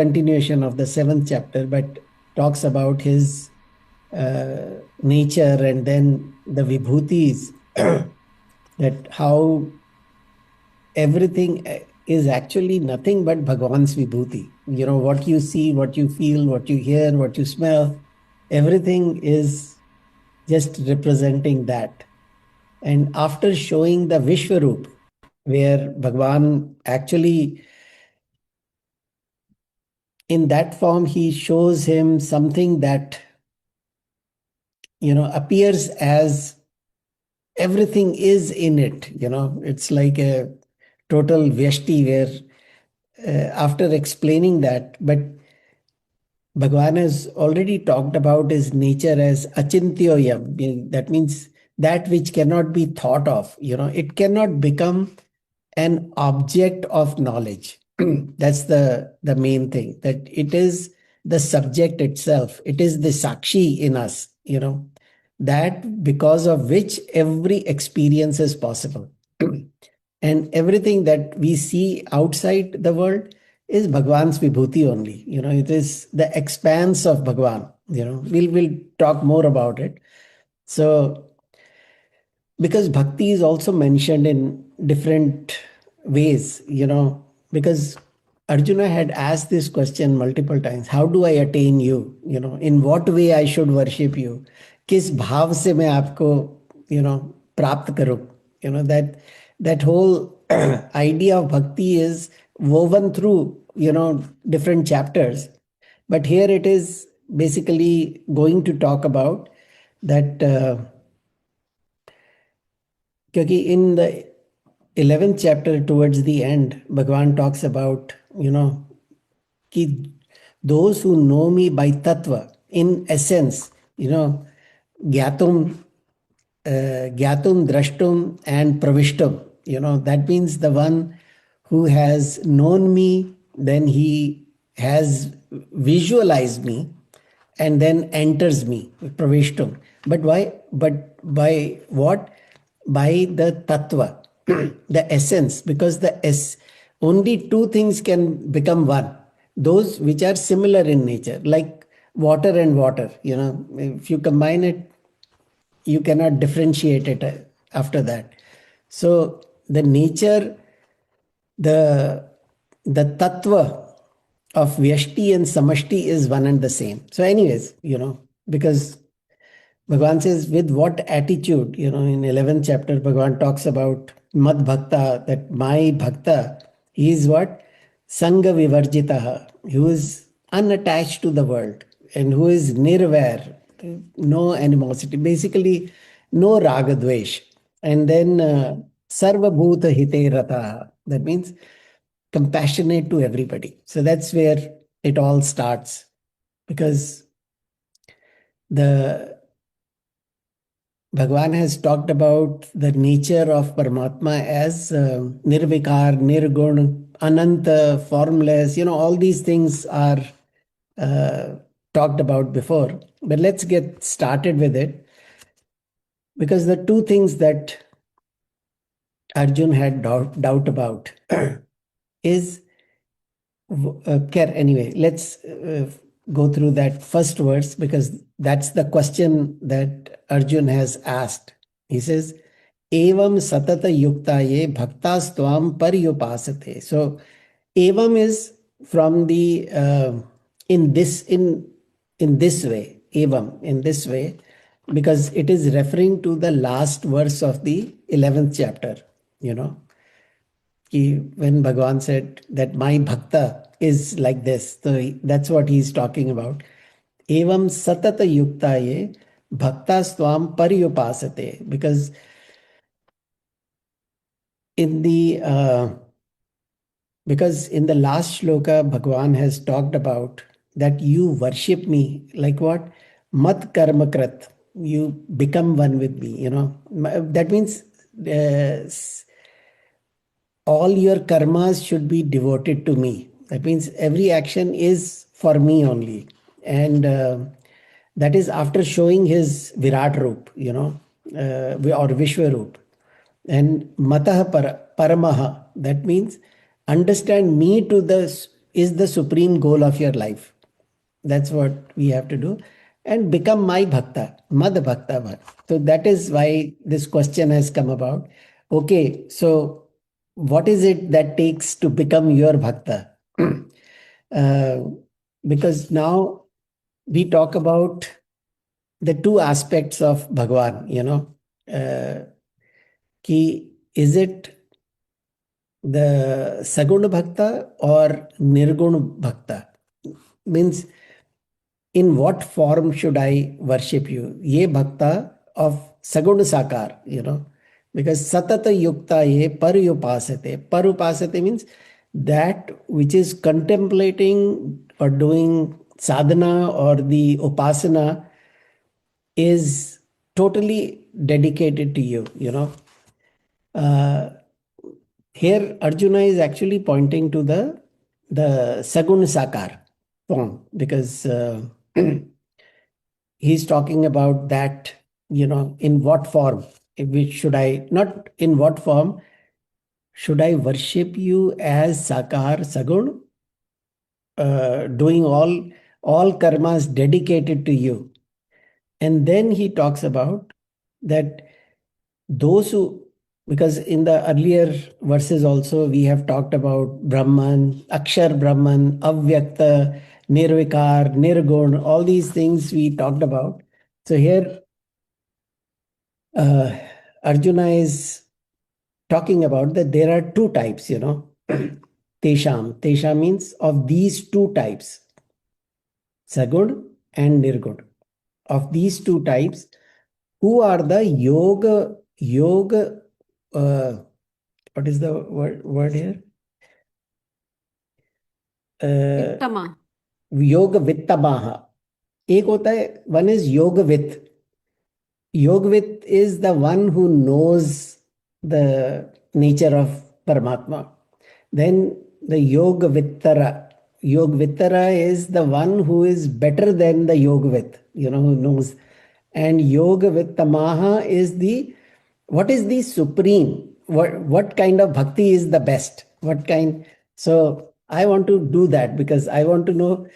continuation of the 7th chapter, but talks about his nature and then the vibhutis, that how everything is actually nothing but Bhagwan's vibhuti. You know, what you see, what you feel, what you hear, what you smell, everything is just representing that. And after showing the Vishwarup, where Bhagwan actually, in that form, he shows him something that, appears as everything is in it. It's like a total vyashti where after explaining that, but Bhagavan has already talked about his nature as achintyoyam. That means that which cannot be thought of. It cannot become an object of knowledge. That's the main thing, that it is the subject itself. It is the sakshi in us, that because of which every experience is possible. And everything that we see outside the world is Bhagwan's vibhuti only. It is the expanse of Bhagwan. We'll talk more about it. So, because bhakti is also mentioned in different ways, because Arjuna had asked this question multiple times: how do I attain you? In what way I should worship you? Kis bhav se main aapko, prapt karu? That whole idea of bhakti is woven through, different chapters. But here it is basically going to talk about that. क्योंकि in the 11th chapter towards the end, Bhagavan talks about, कि those who know me by tattva, in essence, gyatum, drashtum and pravishtum, that means the one who has known me, then he has visualized me and then enters me, pravishtum. But why? But by what? By the tattva, the essence, because only two things can become one, those which are similar in nature, like water and water. If you combine it, you cannot differentiate it after that. So the nature, the tattva of vyashti and samashti is one and the same. So anyways, because Bhagavan says, with what attitude, in 11th chapter, Bhagavan talks about Mad Bhakta, that my Bhakta, he is what? Sangha Vivarjitaha, who is unattached to the world and who is nirvair, no animosity, basically no ragadvesh. And then Sarva Bhuta Hite Rataha, that means compassionate to everybody. So that's where it all starts, because the Bhagavan has talked about the nature of Paramatma as nirvikar, nirgun, ananta, formless. All these things are talked about before. But let's get started with it, because the two things that Arjun had doubt about is anyway, let's go through that first verse, because that's the question that Arjun has asked. He says, Evam satata yuktaye bhaktas tvam paryupasate. So, evam is from the in this way, evam, in this way, because it is referring to the last verse of the 11th chapter. When Bhagavan said that my bhakta is like this, so that's what he's talking about. Evam satata yuktaye bhaktas tvam paryupasate. Because in the last shloka, Bhagavan has talked about that you worship me like what? Mat karma krat. You become one with me. That means all your karmas should be devoted to me. That means every action is for me only. And that is after showing his Virat Roop, or Vishwaroop. And Matah Paramaha, that means understand me to the is the supreme goal of your life. That's what we have to do. And become my bhakta, mad bhakta. So that is why this question has come about. Okay, so what is it that takes to become your bhakta? uh, because now we talk about the two aspects of Bhagwan, ki is it the Saguna Bhakta or Nirguna Bhakta? Means in what form should I worship you? Ye Bhakta of Saguna Sakar, because Satata Yukta ye Parupasate. Parupasate means that which is contemplating or doing sadhana or the upasana is totally dedicated to you, Here Arjuna is actually pointing to the Sagun Sakar form, because he's talking about that, in what form, which should I, not in what form, should I worship you as Sakar Sagun, doing all karmas dedicated to you. And then he talks about that those who, because in the earlier verses also we have talked about Brahman, Akshar Brahman, Avyakta, Nirvikar, Nirgun, all these things we talked about. So here uh, Arjuna is talking about that there are two types, Tesham. Tesham means of these two types, Sagun and Nirgun. Of these two types, who are the yoga, what is the word here? Vittama. योग वित्तमाह एक होता है one is योग वित्त Yogvit is the one who knows the nature of Paramatma. Then the Yogvittara. Yogvittara is the one who is better than the Yogvit, who knows. And Yogvittamaha is what is the supreme? What kind of bhakti is the best? What kind? So I want to do that because I want to know,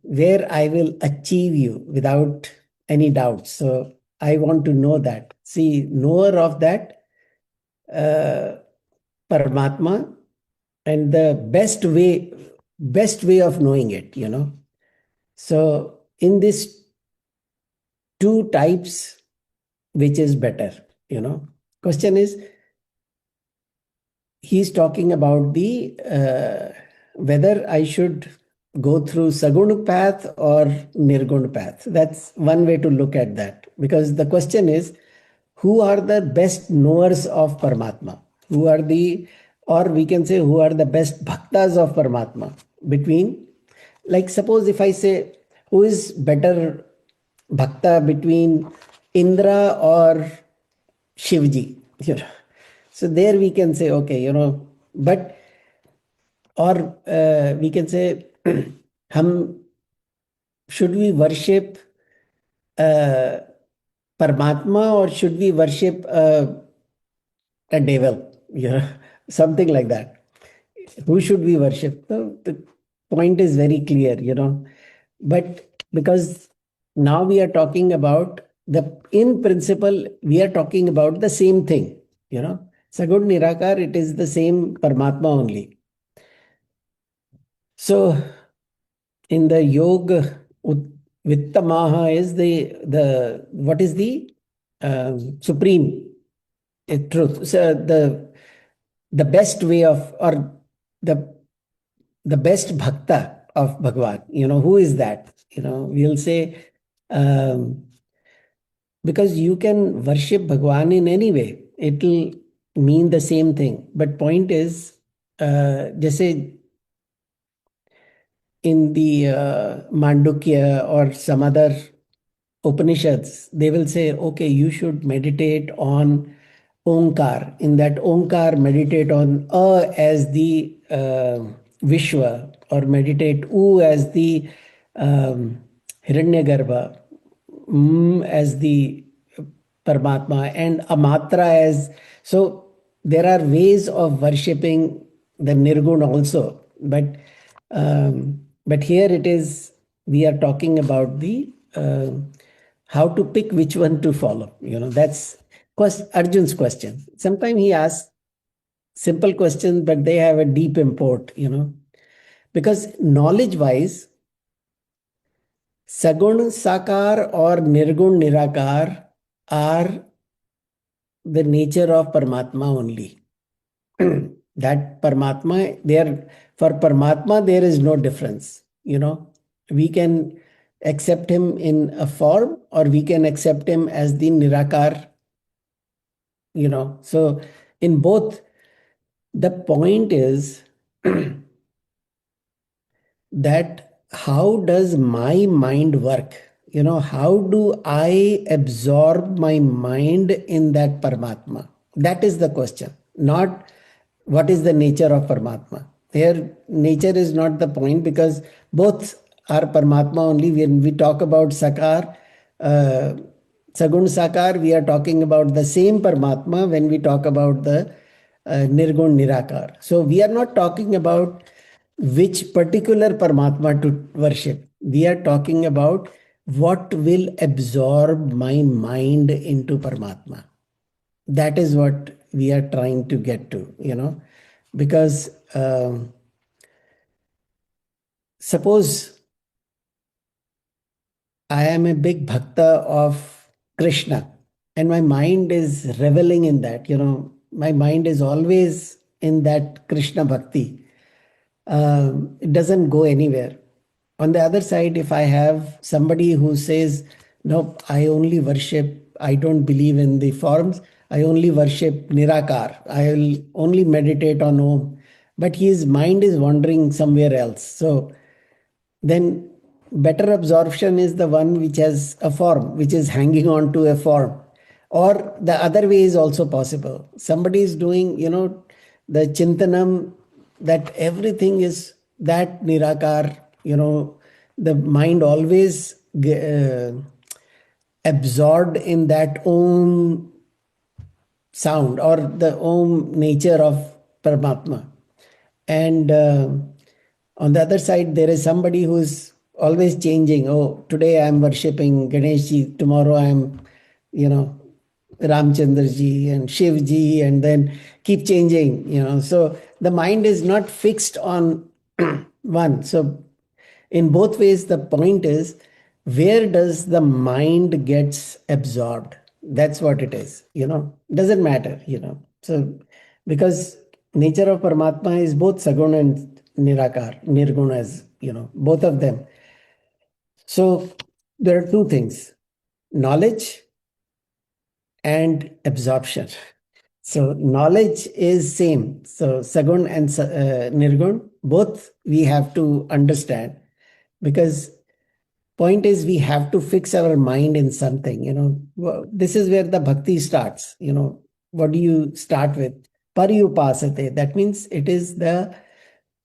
where I will achieve you without any doubt. So I want to know that. See, knower of that uh, Paramatma and the best way of knowing it, So in these two types, which is better, Question is, he's talking about the whether I should go through Sagun path or Nirgun path. That's one way to look at that. Because the question is, who are the best knowers of Paramatma? Who are or we can say, who are the best bhaktas of Paramatma? Like suppose if I say, who is better bhakta between Indra or Shivji? So there we can say, okay, but, or we can say, should we worship uh, Paramatma or should we worship a devil? Something like that. Who should we worship? The point is very clear, But because now we are talking about in principle, we are talking about the same thing, Sagud Nirakar, it is the same Paramatma only. So in the yoga, Vittamaha is the what is the supreme truth. So the best way of, or the the best bhakta of Bhagwan, who is that? We'll say, because you can worship Bhagwan in any way, it'll mean the same thing. But point is, जैसे in the Mandukya or some other Upanishads, they will say, okay, you should meditate on Omkar. In that Omkar, meditate on A as the Vishwa, or meditate U as the Hiranyagarbha, as the Paramatma, and Amatra as. So there are ways of worshipping the Nirgun also. But But here it is, we are talking about the how to pick which one to follow. That's Arjun's question. Sometimes he asks simple questions, but they have a deep import. Because knowledge wise, Sagun Sakar or Nirgun Nirakar are the nature of Paramatma only. That Paramatma, there for Paramatma, there is no difference. We can accept him in a form or we can accept him as the Nirakar. So in both, the point is that how does my mind work? How do I absorb my mind in that Paramatma? That is the question, not what is the nature of Paramatma. Here, nature is not the point because both are Paramatma only. When we talk about Sakar, uh, Sagun Sakar, we are talking about the same Paramatma when we talk about the Nirgun Nirakar. So we are not talking about which particular Paramatma to worship. We are talking about what will absorb my mind into Paramatma. That is what we are trying to get to. Because suppose I am a big bhakta of Krishna and my mind is reveling in that. My mind is always in that Krishna bhakti. It doesn't go anywhere. On the other side, if I have somebody who says, no, I only worship, I don't believe in the forms, I only worship Nirakar, I will only meditate on Om, but his mind is wandering somewhere else. So then better absorption is the one which has a form, which is hanging on to a form. Or the other way is also possible. Somebody is doing, the chintanam, that everything is that Nirakar, the mind always absorbed in that Om sound or the Om nature of Paramatma. And on the other side, there is somebody who's always changing. Oh, today I'm worshipping Ganeshji, tomorrow I'm, Ramchandraji and Shivji, and then keep changing. So the mind is not fixed on one. So in both ways, the point is, where does the mind gets absorbed? That's what it is. Doesn't matter. So because nature of Paramatma is both Sagun and Nirakar, Nirgun, as both of them. So there are two things: knowledge and absorption. So knowledge is same. So Sagun and Nirgun, both we have to understand, because point is we have to fix our mind in something. This is where the bhakti starts. What do you start with? Paryupasate. That means it is the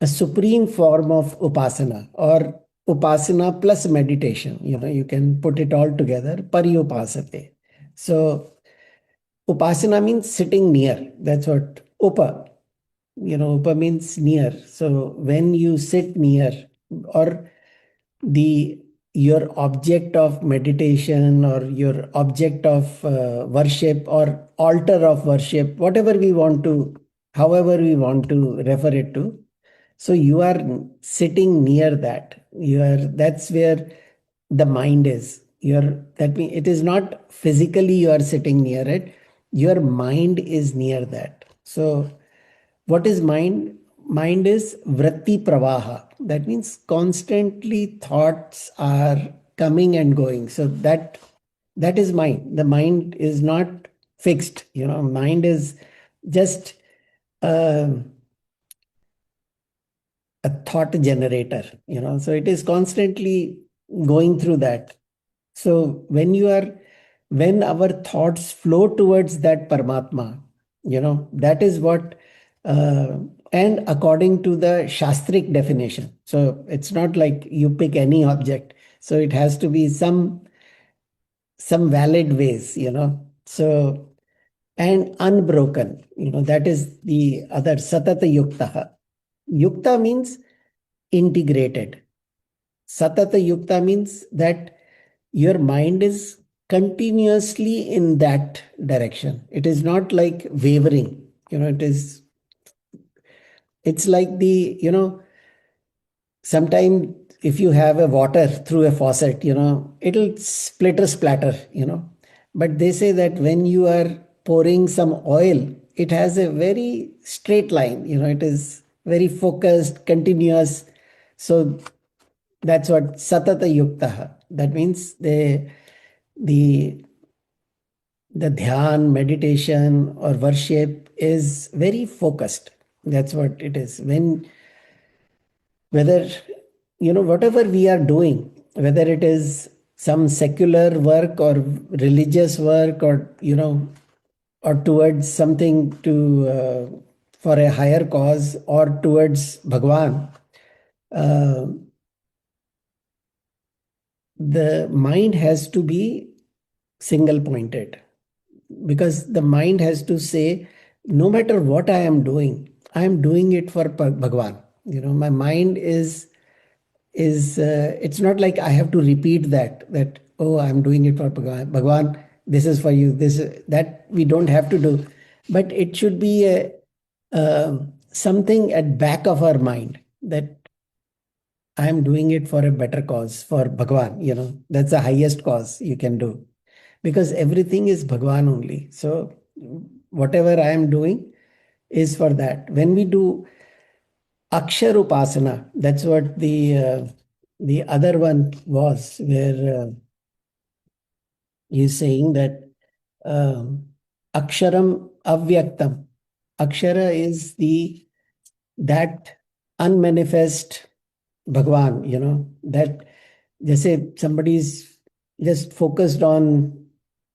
a supreme form of upasana, or upasana plus meditation. You can put it all together. Paryupasate. So upasana means sitting near. That's what upa means near. So when you sit near, or the your object of meditation, or your object of worship, or altar of worship, whatever we want to, however we want to refer it to. So you are sitting near that. That's where the mind is. That means it is not physically you are sitting near it. Your mind is near that. So what is mind? Mind is vritti pravaha. That means constantly thoughts are coming and going. So that is mind. The mind is not fixed. Mind is just uh, a thought generator. So it is constantly going through that. So when our thoughts flow towards that Paramatma, that is what, uh, and according to the Shastric definition. So it's not like you pick any object. So it has to be some valid ways. So, and unbroken, that is the other Satata Yukta. Yukta means integrated. Satata Yukta means that your mind is continuously in that direction. It is not like wavering. It's like sometimes if you have a water through a faucet, it'll splitter splatter, but they say that when you are pouring some oil, it has a very straight line, it is very focused, continuous. So that's what satata yukta. That means the the dhyan, meditation or worship is very focused. That's what it is. Whether whatever we are doing, whether it is some secular work or religious work, or towards something to for a higher cause or towards Bhagwan, uh, the mind has to be single pointed, because the mind has to say, no matter what I am doing it for Bhagwan. My mind is it's not like I have to repeat that, oh, I'm doing it for Bhagwan. Bhagwan, this is for you. This that we don't have to do, but it should be something at back of our mind that I am doing it for a better cause, for Bhagwan. That's the highest cause you can do, because everything is Bhagwan only. So whatever I am doing is for that. When we do Akshar Upasana, that's what the other one was, where he's saying that Aksharam Avyaktam. Akshara is that unmanifest Bhagwan, that जैसे somebody is just focused on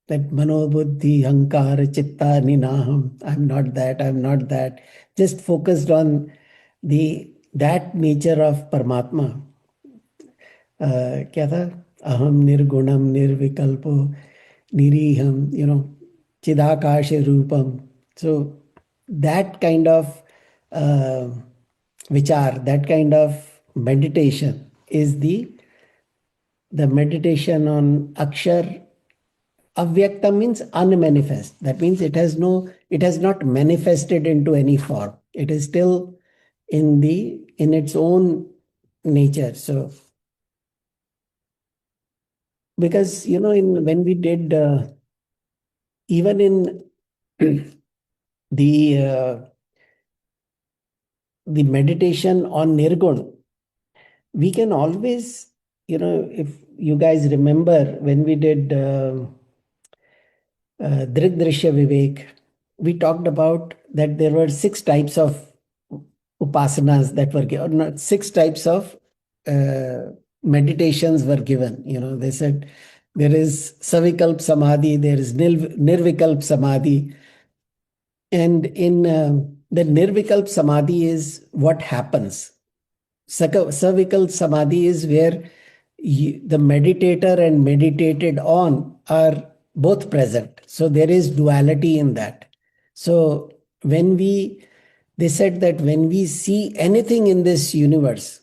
that manobuddhi, hankar, chitta, ninaham. I'm not that. Just focused on that nature of Paramatma. क्या था? अहम निर्गुणम निर्विकल्पो निरीहम, चिदाकाश रूपम. So that kind of uh, vichar, that kind of meditation is the meditation on akshar. Avyakta means unmanifest. That means it has not manifested into any form. It is still in its own nature. So because when we did even in the the meditation on nirgun, we can always, if you guys remember when we did Drigdrishya Vivek, we talked about that there were 6 types of upasanas that were given, not 6 types of uh, meditations were given. They said there is Savikalp Samadhi, there is Nirvikalp Samadhi. And in the Nirvikalp Samadhi is what happens. Cervical Samadhi is where the meditator and meditated on are both present. So there is duality in that. So they said that when we see anything in this universe,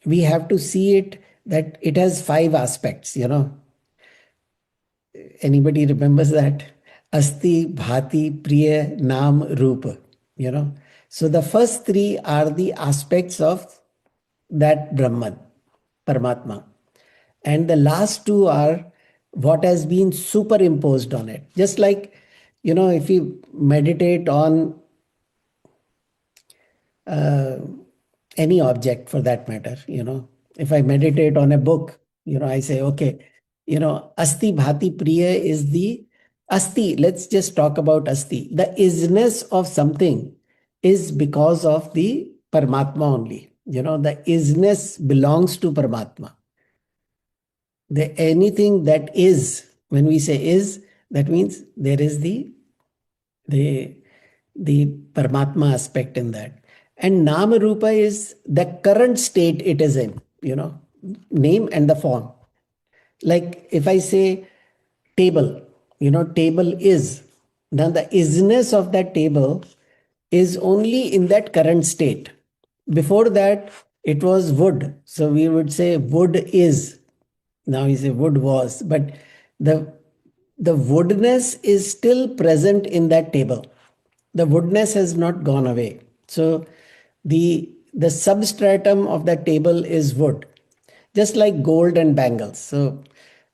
we have to see it that it has 5 aspects. Anybody remembers that? Asti, Bhati, Priya, Nam, Rupa. So the first 3 are the aspects of that Brahman, Paramatma. And the last 2 are what has been superimposed on it. Just like, if you meditate on uh, any object for that matter, if I meditate on a book, I say, okay, Asti Bhati Priya is the Asti. Let's just talk about Asti. The isness of something is because of the Paramatma only. The isness belongs to Paramatma. Anything that is, when we say is, that means there is the the Paramatma aspect in that. And Nama Rupa is the current state it is in, name and the form. Like if I say table, table is, then the isness of that table is only in that current state. Before that, It was wood. So we would say wood is. Now we say wood was, but the the woodness is still present in that table. The woodness has not gone away. So the substratum of that table is wood, just like gold and bangles. So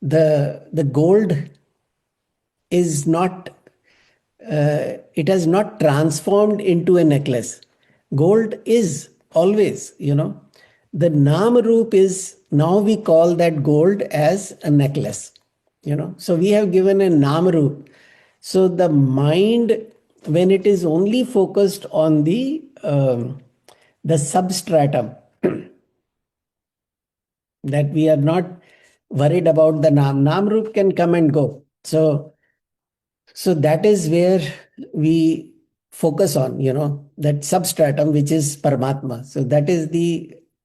the gold is not, it has not transformed into a necklace. Gold is always, the Nam Roop is, now we call that gold as a necklace, So we have given a Nam Roop. So the mind, when it is only focused on the substratum, that we are not worried about the Nam Roop can come and go. So that is where we focus on, that substratum, which is Paramatma. So that is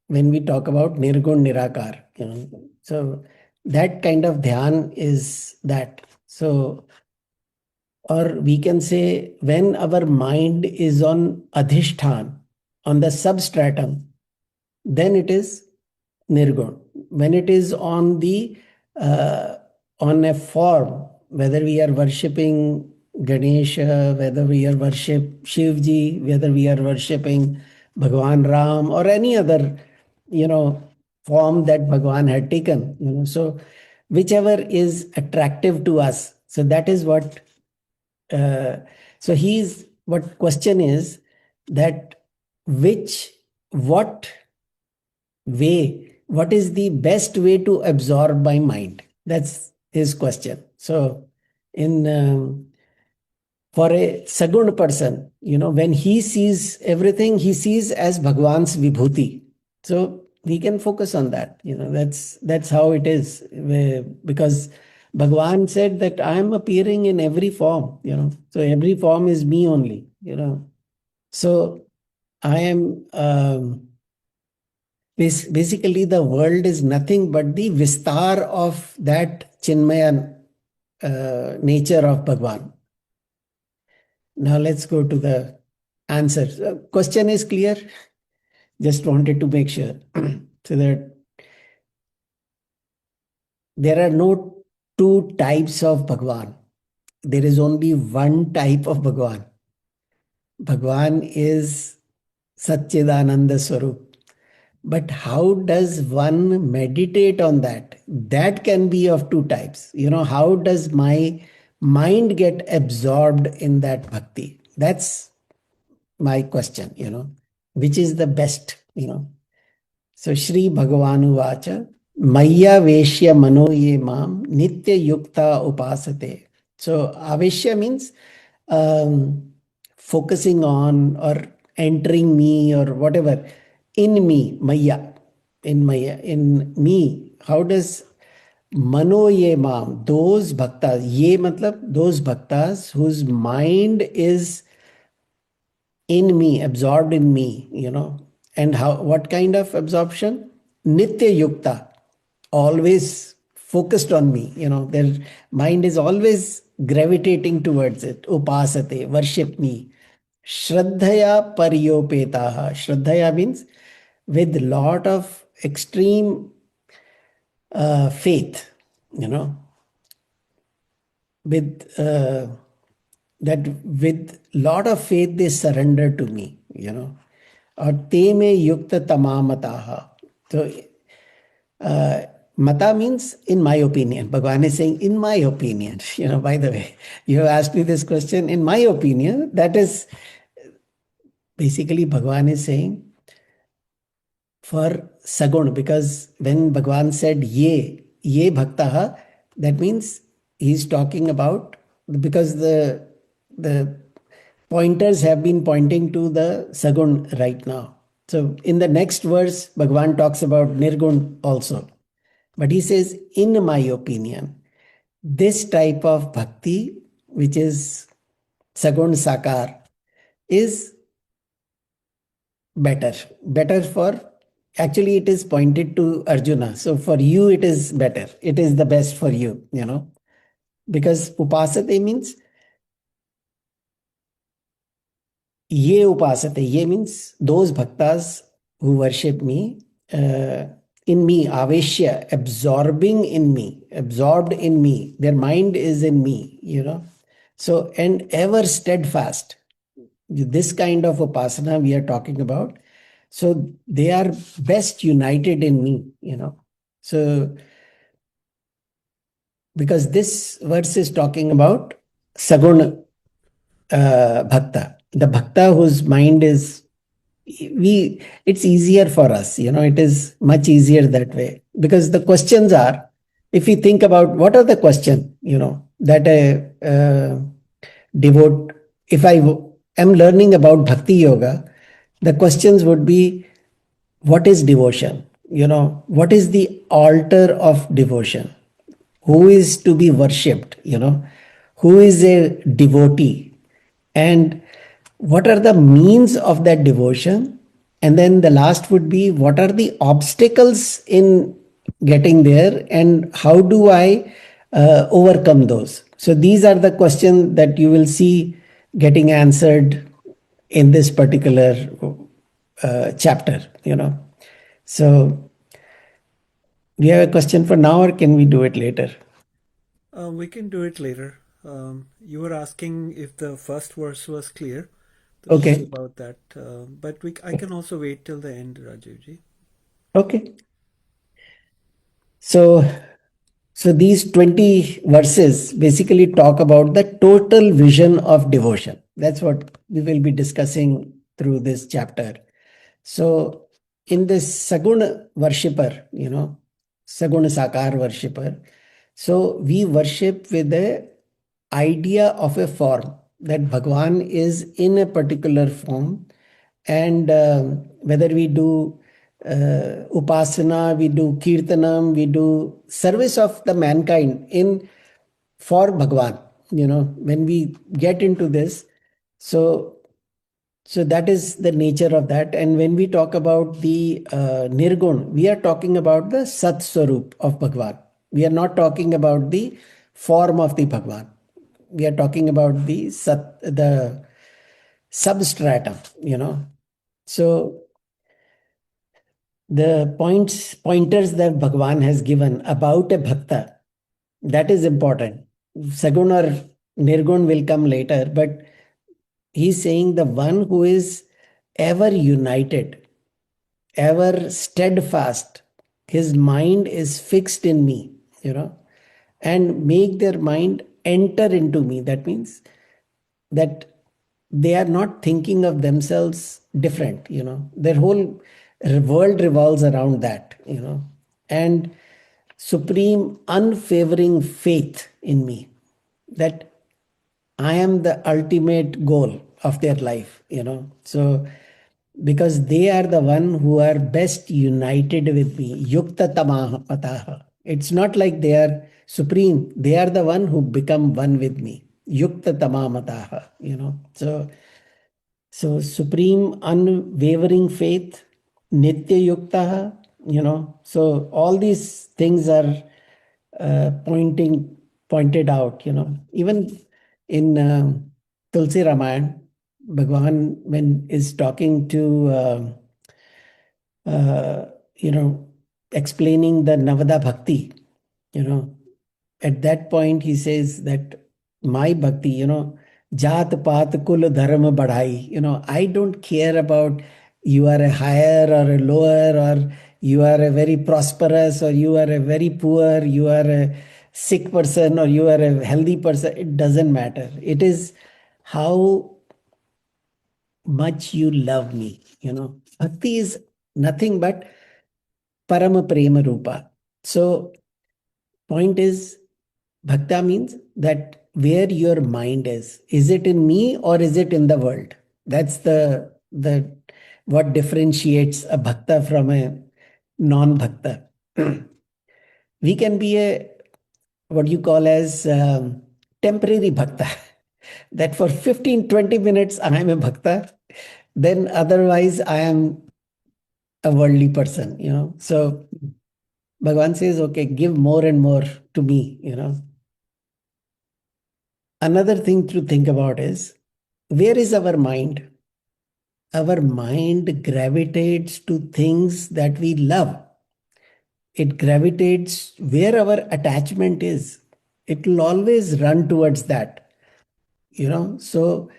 when we talk about Nirgun Nirakar, So that kind of dhyan is that. So, or we can say when our mind is on Adhishthan, on the substratum, then it is Nirgun. When it is uh, on a form, whether we are worshipping Ganesha, whether we are worship Shivji, whether we are worshipping Bhagwan Ram or any other, you know, form that Bhagwan had taken, so whichever is attractive to us. So that is what. Uh, so he's what question is that which what what is the best way to absorb my mind? That's his question. So in for a sagun person, when he sees everything, he sees as Bhagwan's vibhuti. So we can focus on that. That's how it is. Because Bhagwan said that I am appearing in every form. So every form is me only. So I am. Basically, the world is nothing but the vistar of that Chinmaya nature of Bhagwan. Now let's go to the answer. Question is clear. Just wanted to make sure so that there are no two types of Bhagwan. There is only one type of Bhagwan. Bhagwan is Satchidananda Swarup. But how does one meditate on that? That can be of two types. How does my mind get absorbed in that bhakti? That's my question, which is the best, So Shri Bhagavanu Vacha, Maya Veshya Mano Ye Mam Nitya Yukta Upasate. So Aveshya means focusing on or entering me or whatever in me, in me. How does Mano Ye Mam, those bhaktas, ye matlab those bhaktas whose mind is in me, absorbed in me, and how, what kind of absorption? Nitya Yukta, always focused on me, their mind is always gravitating towards it. Upasate, worship me. Shraddhaya Paryopetaha. Shraddhaya means with lot of extreme faith, with that with lot of faith they surrender to me, or te me yukta tamamataha. So mata means in my opinion. Bhagavan is saying in my opinion. By the way, you have asked me this question. In my opinion, that is basically Bhagavan is saying for sagun, because when Bhagavan said ye bhaktaha, that means he's talking about, because the pointers have been pointing to the sagun right now. So in the next verse, Bhagavan talks about nirgun also. But he says, in my opinion, this type of bhakti, which is sagun sakar, is better for, actually it is pointed to Arjuna. So for you it is better, it is the best for you, because upasate means ye upasate, ye means those bhaktas who worship me, uh, in me, aveshya, absorbing in me, absorbed in me. Their mind is in me, So, and ever steadfast. This kind of upasana we are talking about. So they are best united in me. So, because this verse is talking about Saguna Bhakta, the Bhakta whose mind is it's easier for us, it is much easier that way because the questions are, if we think about what are the question, that a devote, if am learning about Bhakti Yoga, the questions would be, what is devotion? What is the altar of devotion? Who is to be worshipped? Who is a devotee? And what are the means of that devotion? And then the last would be, what are the obstacles in getting there, and how do I overcome those? So these are the questions that you will see getting answered in this particular chapter. So, do you have a question for now, or can we do it later? We can do it later. You were asking if the first verse was clear. We'll see Okay. about that. But I can also wait till the end, Rajivji. Okay. So, so these 20 verses basically talk about the total vision of devotion. That's what we will be discussing through this chapter. So, in this Saguna worshipper, Saguna Sakar worshipper, so we worship with the idea of a form, that Bhagwan is in a particular form, and whether we do upasana, we do kirtanam, we do service of the mankind in for Bhagwan. When we get into this, so that is the nature of that. And when we talk about the Nirgun, we are talking about the Sat Swarup of Bhagwan. We are not talking about the form of the Bhagwan. We are talking about the substratum, So the pointers that Bhagwan has given about a bhakta, that is important. Sagun or Nirgun will come later, but he's saying the one who is ever united, ever steadfast, his mind is fixed in me, and make their mind enter into me. That means that they are not thinking of themselves different, their whole world revolves around that, and supreme unfavoring faith in me, that I am the ultimate goal of their life, so because they are the one who are best united with me, yukta tamaha pataha. It's not like they are supreme, they are the one who become one with me, yukta tamamataha, so supreme unwavering faith, nitya yukta, so all these things are pointed out, even in Tulsi Ramayana, Bhagwan, when is talking to uh, you know explaining the Navada Bhakti, you know at that point he says that my bhakti, jat paat kul dharma badhai, I don't care about you are a higher or a lower, or you are a very prosperous or you are a very poor, you are a sick person or you are a healthy person. It doesn't matter. It is how much you love me. Bhakti is nothing but parama prema rupa. So point is, bhakta means that where your mind is it in me or is it in the world? That's the what differentiates a bhakta from a non-bhakta. We can be a what you call as temporary bhakta. That for 15-20 minutes I am a bhakta, then otherwise I am a worldly person. So Bhagavan says, okay, give more and more to me. Another thing to think about is, where is our mind? our mind gravitates to things that we love. It gravitates where our attachment is. It will always run towards that, you know. So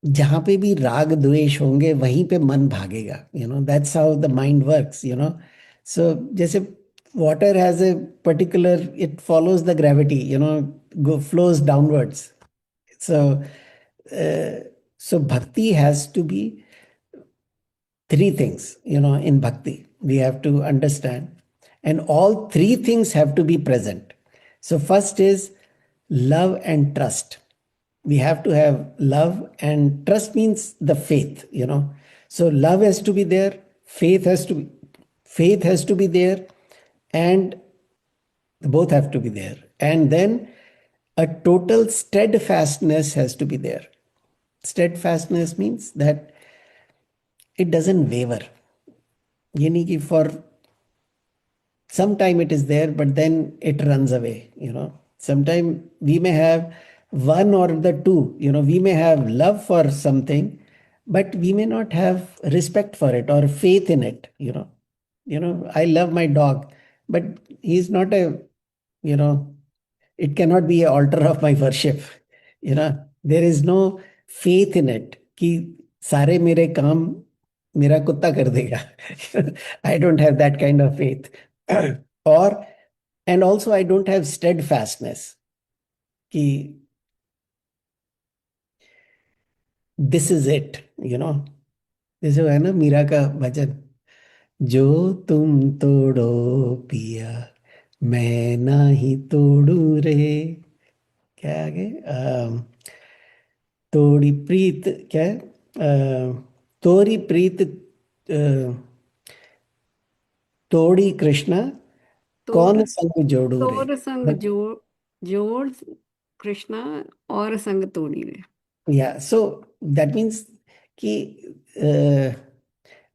जहां पे भी राग द्वेष होंगे वहीं पे मन भागेगा, you know. That's how the mind works, you know. So जैसे water has a particular, it follows the gravity, you know, flows downwards. So uh, so bhakti has to be three things, you know. In bhakti we have to understand, and all three things have to be present. So first is love and trust. We have to have love, and trust means the faith, you know. So love has to be there, faith has to be there, and both have to be there. And then a total steadfastness has to be there. Steadfastness means that it doesn't waver. Yani ki for some time it is there, but then it runs away, you know. Sometime we may have one or the two, you know. We may have love for something, but we may not have respect for it or faith in it, you know. I love my dog, but he's not a, you know, it cannot be an altar of my worship, you know. There is no faith in it कि सारे मेरे काम मेरा कुत्ता कर देगा. I don't have that kind of faith. Or, and also I don't have steadfastness कि this is it, you know. जैसे है ना मीरा का भजन, जो तुम तोड़ो पिया मैं ना ही तोड़ू रे. क्या आगे तोड़ी प्रीत, क्या है तोरी प्रीत तोड़ी कृष्णा तोर कौन संग जोड़ू रे. तोर संग But जोड़ कृष्णा और संग तोड़ी रे. yeah, so that means कि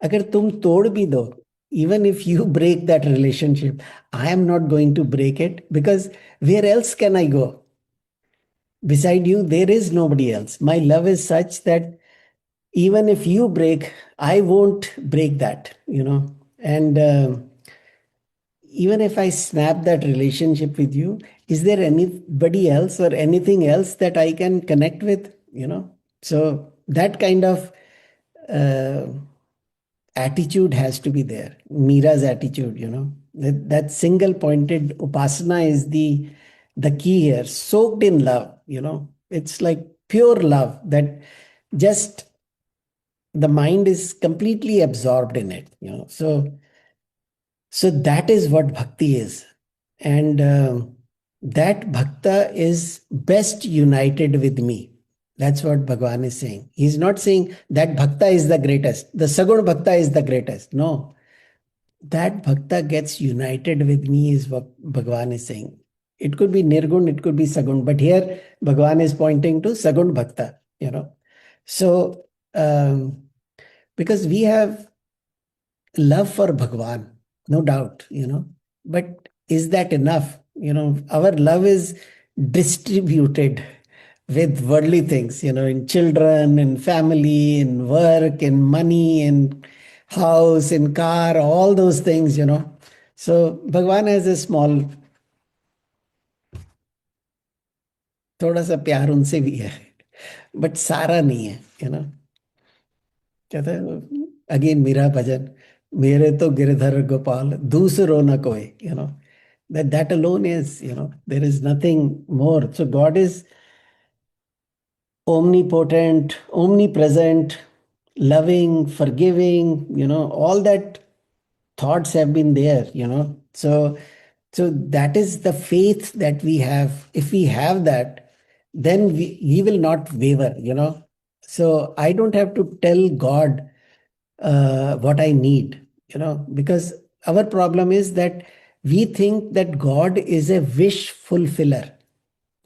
अगर तुम तोड़ भी दो, even if you break that relationship, I am not going to break it, because where else can I go? Beside you, there is nobody else. My love is such that even if you break, I won't break that, you know. And even if I snap that relationship with you, is there anybody else or anything else that I can connect with, you know? So that kind of uh, attitude has to be there. Mira's attitude, you know, that single pointed upasana is the key here, soaked in love, you know. It's like pure love that just the mind is completely absorbed in it, you know. So that is what bhakti is. And that bhakta is best united with me. That's what Bhagavan is saying. He's not saying that bhakta is the greatest, the Sagun bhakta is the greatest. No, that bhakta gets united with me is what Bhagavan is saying. It could be Nirgun, it could be Sagun, but here Bhagavan is pointing to Sagun bhakta, you know. So, because we have love for Bhagavan, no doubt, you know. But is that enough? You know, our love is distributed with worldly things, you know, in children, in family, in work, in money, in house, in car, all those things, you know. So Bhagavan has a small, थोड़ा सा प्यार उनसे भी है, but सारा नहीं है, you know. कहते हैं अगेन मेरा भजन, मेरे तो गिरधर गोपाल दूसरो न कोई, you know. That alone is, you know, there is nothing more. So God is omnipotent, omnipresent, loving, forgiving, you know, all that thoughts have been there, you know. So that is the faith that we have. If we have that, then we will not waver, you know. So I don't have to tell God what I need, you know, because our problem is that we think that God is a wish fulfiller.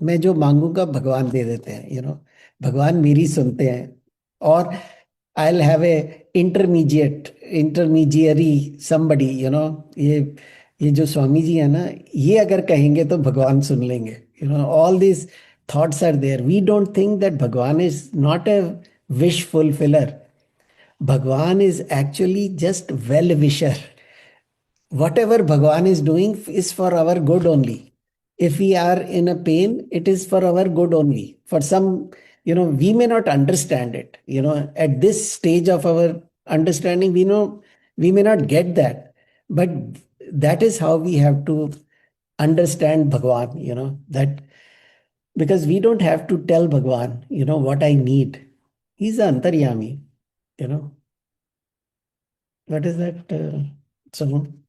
मैं जो मांगूंगा भगवान दे देते हैं, you know. भगवान मेरी सुनते हैं. और I will have a intermediary somebody, you know. ये जो स्वामी जी है ना, ये अगर कहेंगे तो भगवान सुन लेंगे, you know. All this thoughts are there. We don't think that भगवान is not a wish fulfiller. Bhagwan is actually just well wisher. Whatever Bhagwan is doing is for our good only. If we are in a pain, it is for our good only. For some, we may not understand it. At this stage of our understanding, we know we may not get that. But that is how we have to understand Bhagwan, that because we don't have to tell Bhagwan, what I need. He's the Antaryami, you know. What is that song?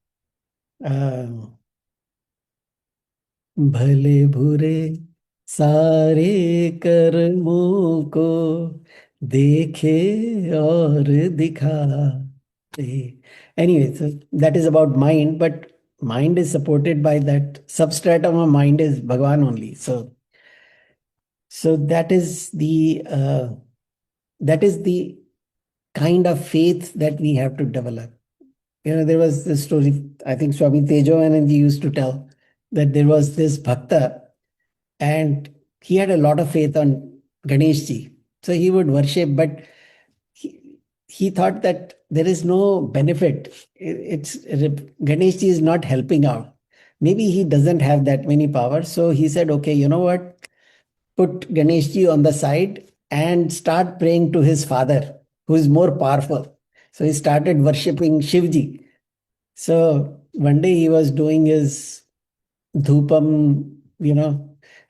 Uh, भले बुरे सारे कर्मों को देखे और दिखाए. Anyway, so that is about mind, but mind is supported by that substratum of mind is Bhagwan only. So that is the kind of faith that we have to develop. There was this story, I think Swami Tejavanand used to tell that there was this bhakta and he had a lot of faith on Ganesh ji. So he would worship, but he thought that there is no benefit. Ganesh ji is not helping out. Maybe he doesn't have that many powers. So he said, okay, you know what? Put Ganesh ji on the side and start praying to his father, who is more powerful. So he started worshipping Shivji. So one day he was doing his dhupam, dhupam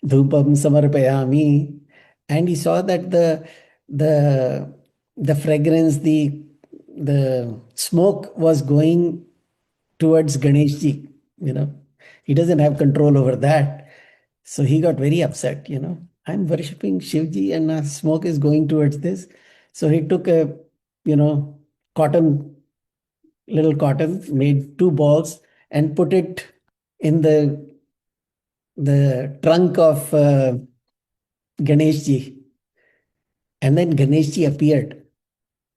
samarpayami, and he saw that the the fragrance, the smoke was going towards Ganesh ji. He doesn't have control over that. So he got very upset. I'm worshipping Shivji and smoke is going towards this. So he took a, you know, cotton, little cotton, made two balls and put it in the trunk of Ganesh ji. And then Ganesh ji appeared.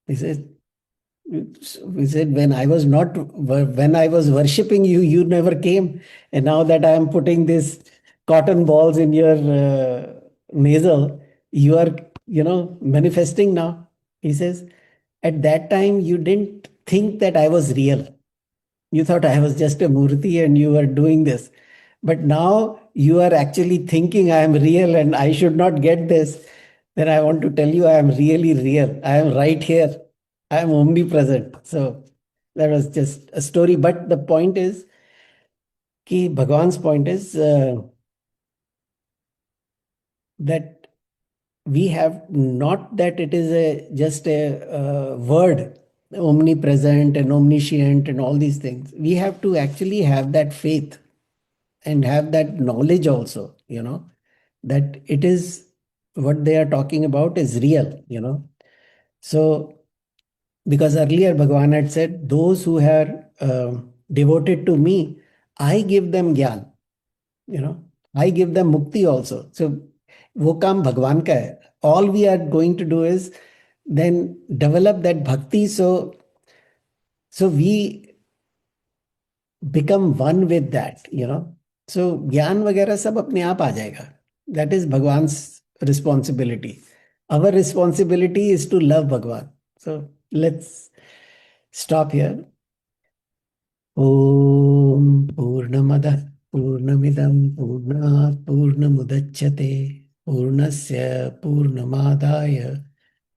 He said, when I was worshipping you, you never came. And now that I am putting this cotton balls in your nasal, you are, manifesting now. He says, at that time, you didn't think that I was real. You thought I was just a murti and you were doing this. But now you are actually thinking I am real and I should not get this. Then I want to tell you I am really real. I am right here. I am omnipresent. So that was just a story. But the point is, Bhagwan's point is that we have not that it is just a word, omnipresent and omniscient and all these things. We have to actually have that faith and have that knowledge also, that it is what they are talking about is real. So, because earlier Bhagavan had said, those who are devoted to me, I give them gyan, I give them mukti also. So, वो काम भगवान का है. All we are going to do is then develop that bhakti, so we become one with that. So ज्ञान वगैरह सब अपने आप आ जाएगा. That is Bhagwan's responsibility. Our responsibility is to love Bhagwan. So let's stop here. Om Purnamadah Purnamidam Purnat Purnamudachyate Purnasya Purnamadaya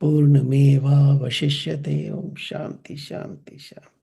Purnameva Vashishyate. Om Shanti Shanti Shanti.